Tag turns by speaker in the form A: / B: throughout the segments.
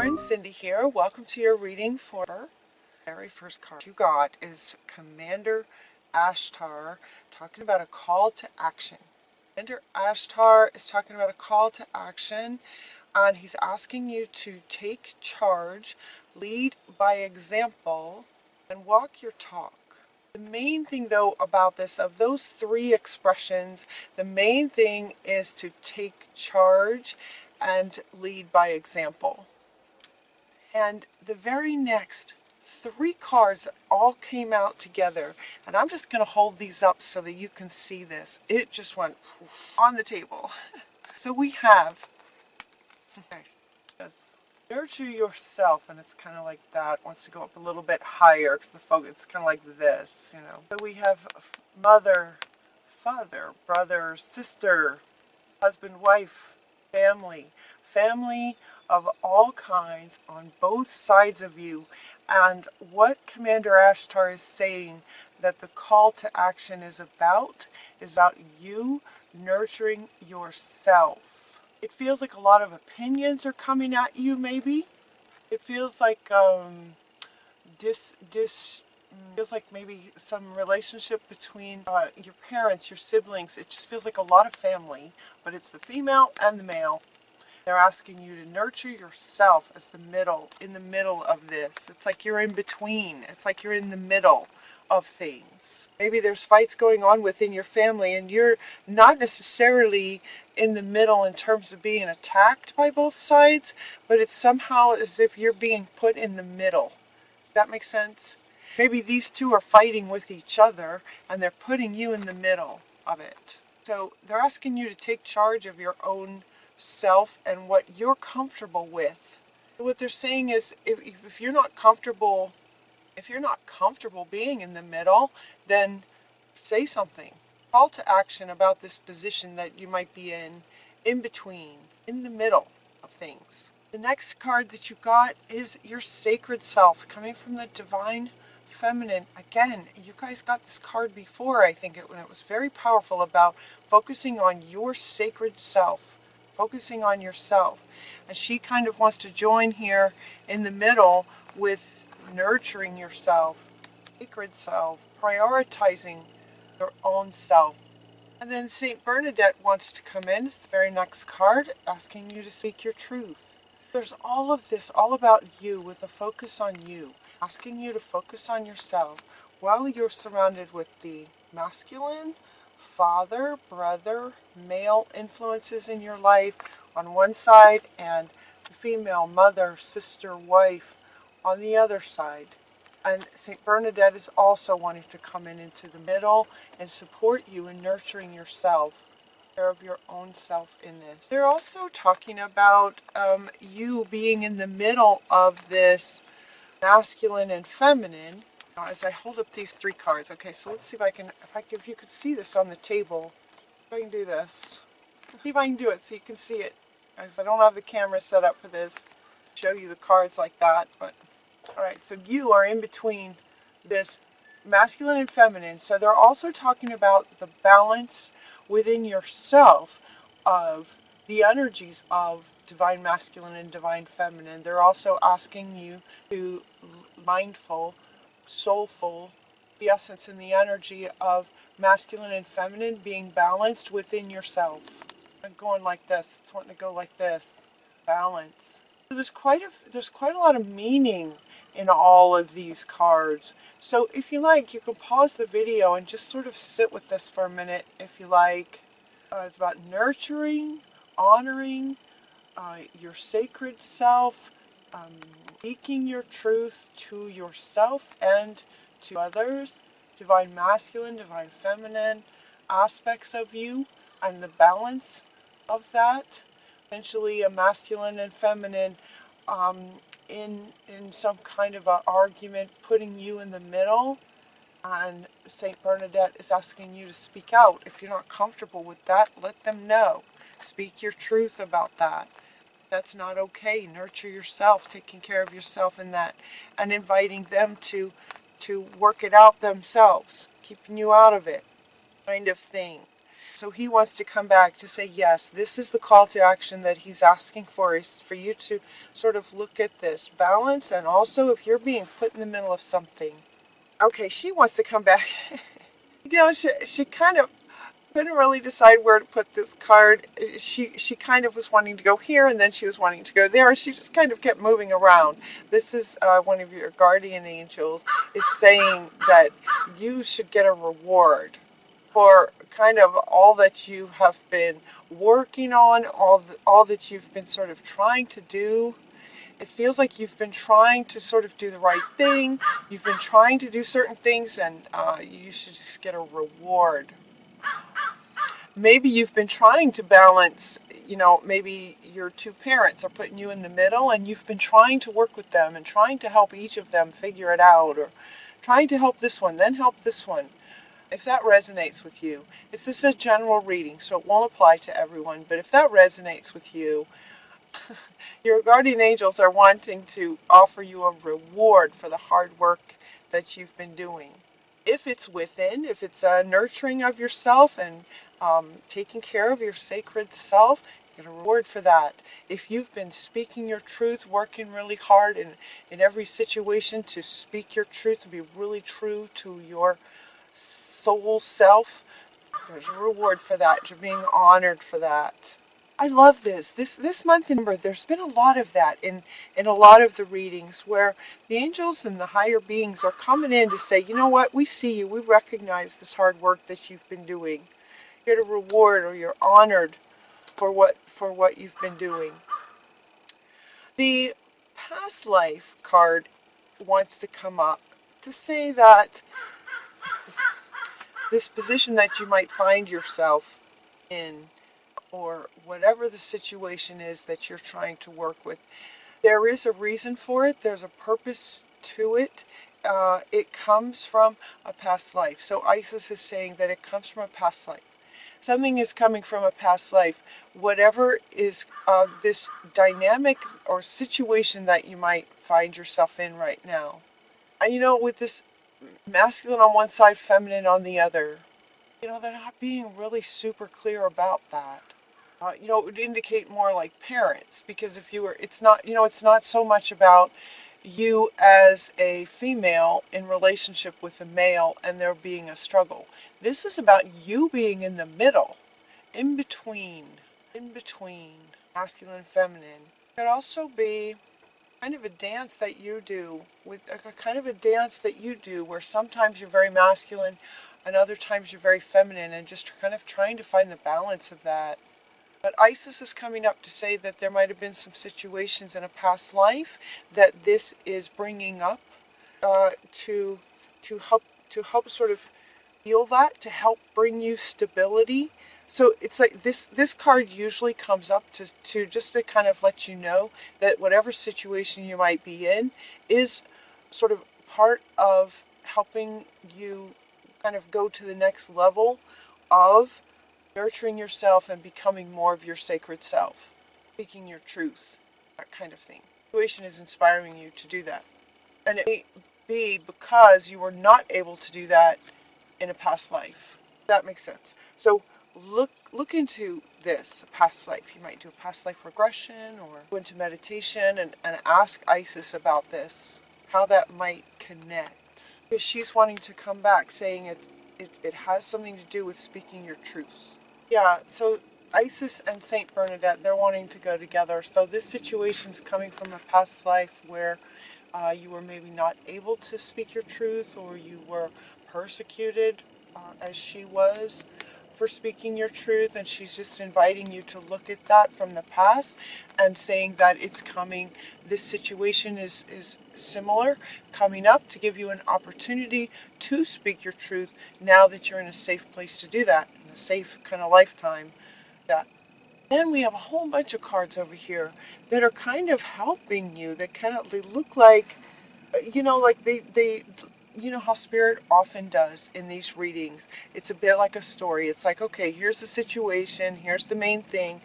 A: Capricorn, Cindy here. Welcome to your reading for the very first card you got is Commander Ashtar, talking about a call to action. Commander Ashtar is talking about a call to action, and he's asking you to take charge, lead by example, and walk your talk. The main thing though about this, of those three expressions, the main thing is to take charge and lead by example. And the very next three cards all came out together, and I'm just going to hold these up so that you can see this. It just went on the table. So we have, okay, nurture yourself, and it's kind of like that. It wants to go up a little bit higher because the focus, it's kind of like this, you know. So we have mother, father, brother, sister, husband, wife, family of all kinds on both sides of you. And what Commander Ashtar is saying that the call to action is about you nurturing yourself. It feels like a lot of opinions are coming at you, maybe. It feels like feels like maybe some relationship between your parents, your siblings. It just feels like a lot of family, but it's the female and the male. They're asking you to nurture yourself as in the middle of this. It's like you're in between. It's like you're in the middle of things. Maybe there's fights going on within your family and you're not necessarily in the middle in terms of being attacked by both sides, but it's somehow as if you're being put in the middle. Does that make sense? Maybe these two are fighting with each other and they're putting you in the middle of it. So they're asking you to take charge of your own self and what you're comfortable with. What they're saying is if you're not comfortable being in the middle, then say something. Call to action about this position that you might be in between, in the middle of things. The next card that you got is your sacred self, coming from the divine feminine. Again, you guys got this card before, I think, when it was very powerful about focusing on your sacred self. Focusing on yourself. And she kind of wants to join here in the middle with nurturing yourself, sacred self, prioritizing your own self. And then Saint Bernadette wants to come in. It's the very next card, asking you to speak your truth. There's all of this, all about you, with a focus on you, asking you to focus on yourself while you're surrounded with the masculine, father, brother, male influences in your life on one side and the female, mother, sister, wife on the other side. And St. Bernadette is also wanting to come into the middle and support you in nurturing yourself, care of your own self in this. They're also talking about you being in the middle of this masculine and feminine. As I hold up these three cards, okay, so let's see if you could see this on the table. If I can do this. See if I can do it so you can see it. As I don't have the camera set up for this, show you the cards like that, but alright, so you are in between this masculine and feminine. So they're also talking about the balance within yourself of the energies of divine masculine and divine feminine. They're also asking you to mindful, soulful, the essence and the energy of masculine and feminine being balanced within yourself. I'm going like this. It's wanting to go like this. Balance. So there's quite a lot of meaning in all of these cards. So if you like, you can pause the video and just sort of sit with this for a minute if you like. It's about nurturing, honoring your sacred self, speaking your truth to yourself and to others, divine masculine, divine feminine aspects of you, and the balance of that. Essentially a masculine and feminine in some kind of an argument, putting you in the middle. And Saint Bernadette is asking you to speak out. If you're not comfortable with that, let them know. Speak your truth about that. That's not okay. Nurture yourself, taking care of yourself in that, and inviting them to work it out themselves, keeping you out of it, kind of thing. So he wants to come back to say, yes, this is the call to action that he's asking for, is for you to sort of look at this balance, and also if you're being put in the middle of something. Okay, she wants to come back. She kind of couldn't really decide where to put this card. She kind of was wanting to go here, and then she was wanting to go there, and she just kind of kept moving around. This is one of your guardian angels is saying that you should get a reward for kind of all that you have been working on, all that you've been sort of trying to do. It feels like you've been trying to sort of do the right thing. You've been trying to do certain things, and you should just get a reward. Maybe you've been trying to balance, maybe your two parents are putting you in the middle, and you've been trying to work with them and trying to help each of them figure it out, or trying to help this one, then help this one. If that resonates with you, this is a general reading, so it won't apply to everyone, but if that resonates with you, your guardian angels are wanting to offer you a reward for the hard work that you've been doing. If it's within, if it's a nurturing of yourself and taking care of your sacred self, get a reward for that. If you've been speaking your truth, working really hard in every situation to speak your truth, to be really true to your soul self, there's a reward for that. You're being honored for that. I love this. This month in November, there's been a lot of that in a lot of the readings where the angels and the higher beings are coming in to say, you know what, we see you, we recognize this hard work that you've been doing. You get a reward, or you're honored for what you've been doing. The past life card wants to come up to say that this position that you might find yourself in, or whatever the situation is that you're trying to work with, there is a reason for it. There's a purpose to it. It comes from a past life. So Isis is saying that it comes from a past life. Something is coming from a past life. Whatever is this dynamic or situation that you might find yourself in right now. And with this masculine on one side, feminine on the other, they're not being really super clear about that. It would indicate more like parents, because it's not so much about you as a female in relationship with a male and there being a struggle. This is about you being in the middle, in between masculine and feminine. It could also be kind of a dance that you do, where sometimes you're very masculine and other times you're very feminine, and just kind of trying to find the balance of that. But Isis is coming up to say that there might have been some situations in a past life that this is bringing up to help sort of heal that, to help bring you stability. So it's like this card usually comes up to just to kind of let you know that whatever situation you might be in is sort of part of helping you kind of go to the next level of nurturing yourself and becoming more of your sacred self, speaking your truth, that kind of thing. The situation is inspiring you to do that. And it may be because you were not able to do that in a past life. That makes sense. So look into this past life. You might do a past life regression or go into meditation and ask Isis about this, how that might connect. Because she's wanting to come back saying it has something to do with speaking your truth. Yeah, so Isis and Saint Bernadette, they're wanting to go together. So this situation's coming from a past life where you were maybe not able to speak your truth, or you were persecuted as she was for speaking your truth, and she's just inviting you to look at that from the past and saying that it's coming, this situation is similar, coming up to give you an opportunity to speak your truth now that you're in a safe place to do that, in a safe kind of lifetime. Then we have a whole bunch of cards over here that are kind of helping you, that they look like, like they how Spirit often does in these readings. It's a bit like a story. It's like, okay, here's the situation, here's the main thing,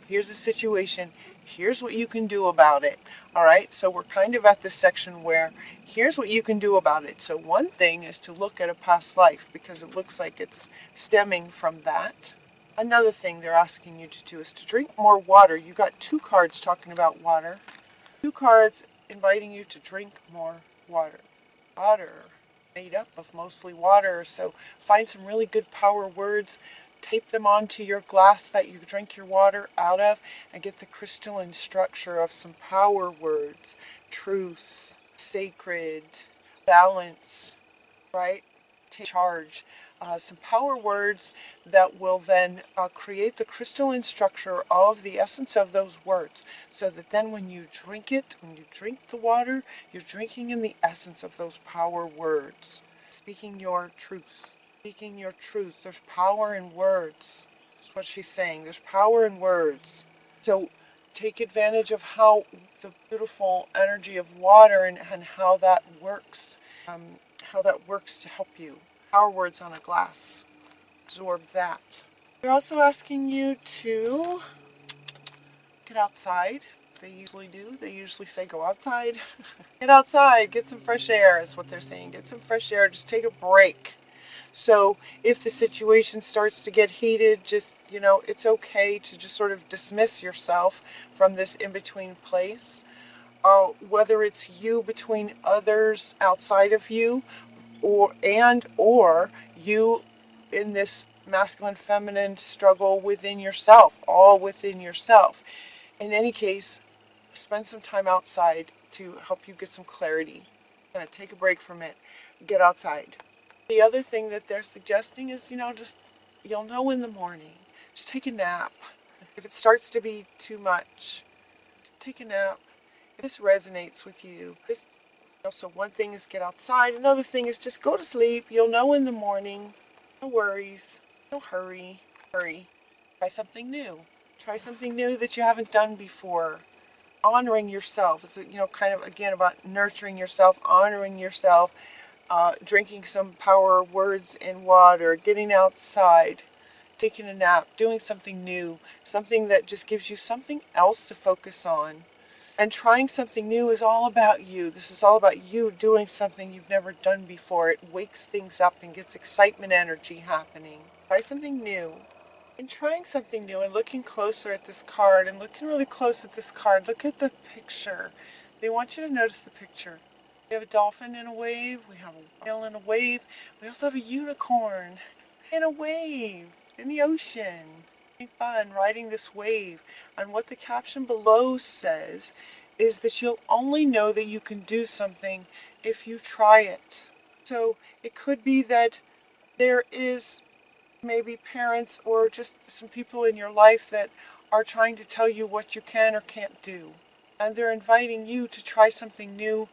A: here's the situation, here's what you can do about it. All right, so we're kind of at this section where here's what you can do about it. So one thing is to look at a past life, because it looks like it's stemming from that. Another thing they're asking you to do is to drink more water. You got 2 cards talking about water. 2 cards inviting you to drink more water. Water, made up of mostly water, so find some really good power words, tape them onto your glass that you drink your water out of, and get the crystalline structure of some power words. Truth, sacred, balance, right? Take charge. Some power words that will then create the crystalline structure of the essence of those words, so that then when you drink it, when you drink the water, you're drinking in the essence of those power words. Speaking your truth. Speaking your truth. There's power in words. That's what she's saying. There's power in words. So take advantage of how the beautiful energy of water and how that works. How that works to help you. Power words on a glass. Absorb that. They're also asking you to get outside. They usually do. They usually say go outside. Get outside. Get some fresh air is what they're saying. Get some fresh air. Just take a break. So if the situation starts to get heated, just, it's okay to just sort of dismiss yourself from this in-between place. Whether it's you between others outside of you, or you in this masculine feminine struggle within yourself, all within yourself. In any case, spend some time outside to help you get some clarity. Kind of take a break from it. Get outside. The other thing that they're suggesting is, you'll know in the morning. Just take a nap. If it starts to be too much, just take a nap. If this resonates with you, so one thing is get outside. Another thing is just go to sleep. You'll know in the morning. No worries. No hurry. Try something new. Try something new that you haven't done before. Honoring yourself. It's, kind of, again, about nurturing yourself, honoring yourself, drinking some power words in water, getting outside, taking a nap, doing something new, something that just gives you something else to focus on. And trying something new is all about you. This is all about you doing something you've never done before. It wakes things up and gets excitement energy happening. Try something new. In trying something new and looking closer at this card and looking really close at this card, look at the picture. They want you to notice the picture. We have a dolphin in a wave. We have a whale in a wave. We also have a unicorn in a wave in the ocean. Fun riding this wave. And what the caption below says is that you'll only know that you can do something if you try it. So it could be that there is maybe parents or just some people in your life that are trying to tell you what you can or can't do. And they're inviting you to try something new.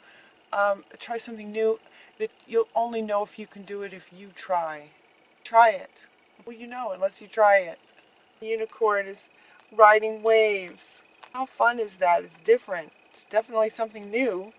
A: Try something new that you'll only know if you can do it if you try. Try it. Well, unless you try it. The unicorn is riding waves. How fun is that? It's different. It's definitely something new.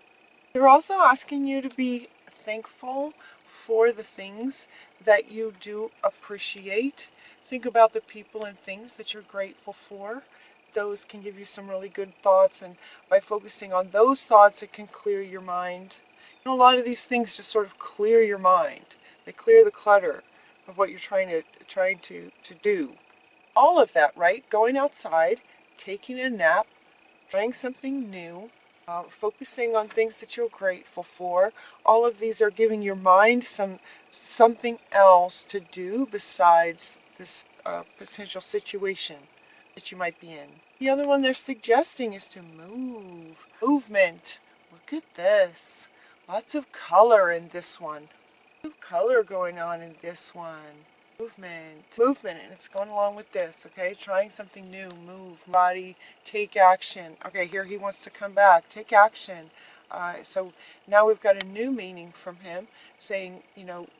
A: They're also asking you to be thankful for the things that you do appreciate. Think about the people and things that you're grateful for. Those can give you some really good thoughts, and by focusing on those thoughts, it can clear your mind. A lot of these things just sort of clear your mind. They clear the clutter of what you're trying to do. All of that, right? Going outside, taking a nap, trying something new, focusing on things that you're grateful for. All of these are giving your mind something else to do besides this potential situation that you might be in. The other one they're suggesting is to move. Movement. Look at this. Lots of color in this one. Lots of color going on in this one. Movement, and it's going along with this, okay? Trying something new, move, body, take action. Okay, here he wants to come back, take action. So now we've got a new meaning from him, saying,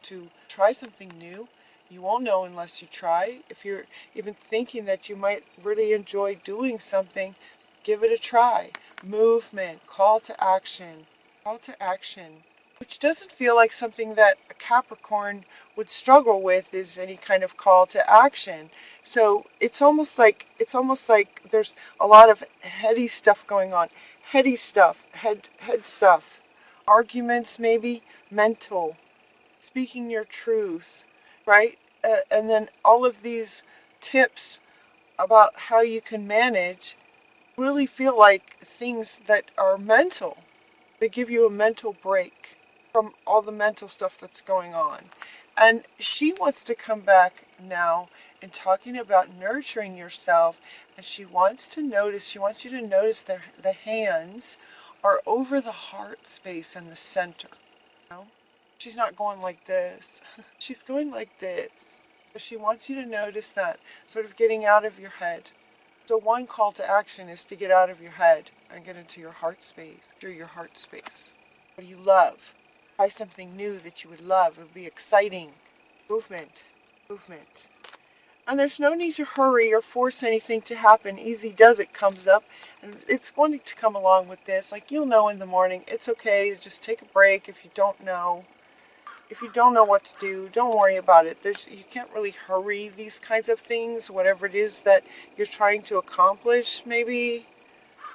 A: to try something new. You won't know unless you try. If you're even thinking that you might really enjoy doing something, give it a try. Movement, call to action, which doesn't feel like something that a Capricorn would struggle with, is any kind of call to action. So it's almost like there's a lot of heady stuff going on. Head stuff. Arguments maybe, mental. Speaking your truth, right? And then all of these tips about how you can manage, really feel like things that are mental. They give you a mental break from all the mental stuff that's going on. And she wants to come back now and talking about nurturing yourself. And she wants you to notice the hands are over the heart space in the center. You know? She's not going like this. She's going like this. So she wants you to notice that, sort of getting out of your head. So one call to action is to get out of your head and get into your heart space, through your heart space. What do you love? Try something new that you would love. It would be exciting. Movement. Movement. And there's no need to hurry or force anything to happen. Easy does it comes up. And it's going to come along with this. Like you'll know in the morning, it's okay to just take a break if you don't know. If you don't know what to do, don't worry about it. You can't really hurry these kinds of things. Whatever it is that you're trying to accomplish, maybe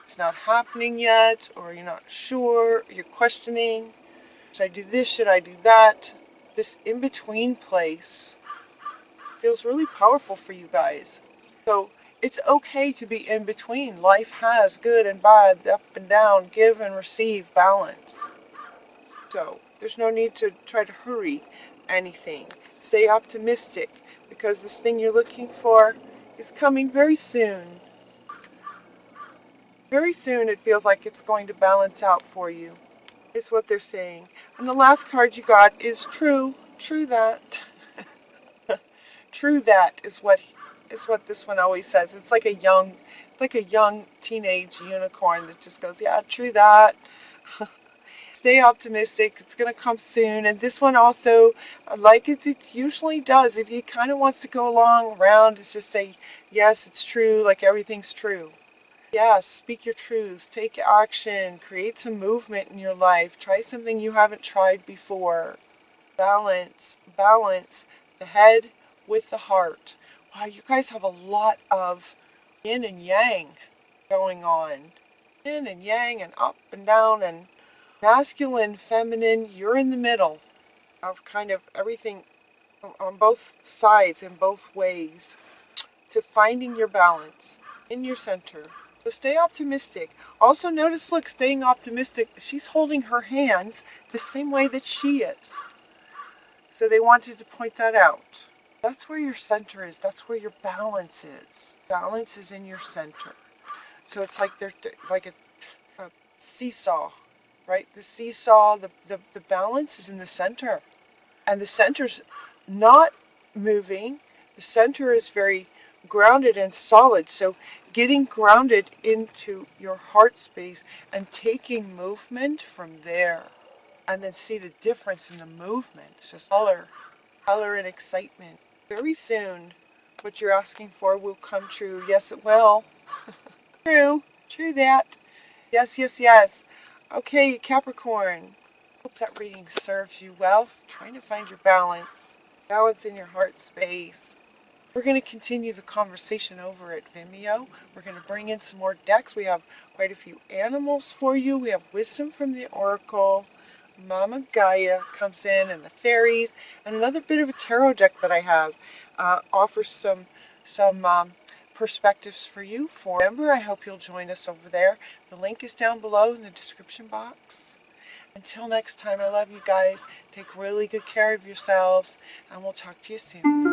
A: it's not happening yet, or you're not sure, you're questioning. Should I do this? Should I do that? This in-between place feels really powerful for you guys. So it's okay to be in between. Life has good and bad, up and down, give and receive, balance. So there's no need to try to hurry anything. Stay optimistic because this thing you're looking for is coming very soon. Very soon it feels like it's going to balance out for you, is what they're saying. And the last card you got is true. True that. True that is what this one always says. It's like a young teenage unicorn that just goes, yeah, true that. Stay optimistic. It's going to come soon. And this one also, like it usually does, if he kind of wants to go along around, it's just say, yes, it's true, like everything's true. Yes, speak your truth. Take action. Create some movement in your life. Try something you haven't tried before. Balance. Balance the head with the heart. Wow, you guys have a lot of yin and yang going on. Yin and yang and up and down and masculine, feminine. You're in the middle of kind of everything on both sides in both ways to finding your balance in your center. So stay optimistic. Also notice, look, staying optimistic, she's holding her hands the same way that she is. So they wanted to point that out. That's where your center is. That's where your balance is. Balance is in your center. So it's like they're like a seesaw, right? The seesaw, the balance is in the center. And the center's not moving. The center is very grounded and solid. So getting grounded into your heart space and taking movement from there. And then see the difference in the movement. It's just color and excitement. Very soon, what you're asking for will come true. Yes, it will. True that. Yes, yes, yes. Okay, Capricorn. Hope that reading serves you well. Trying to find your balance. Balance in your heart space. We're going to continue the conversation over at Vimeo. We're going to bring in some more decks. We have quite a few animals for you. We have wisdom from the Oracle. Mama Gaia comes in and the fairies. And another bit of a tarot deck that I have offers some perspectives for you. Remember, I hope you'll join us over there. The link is down below in the description box. Until next time, I love you guys. Take really good care of yourselves, and we'll talk to you soon.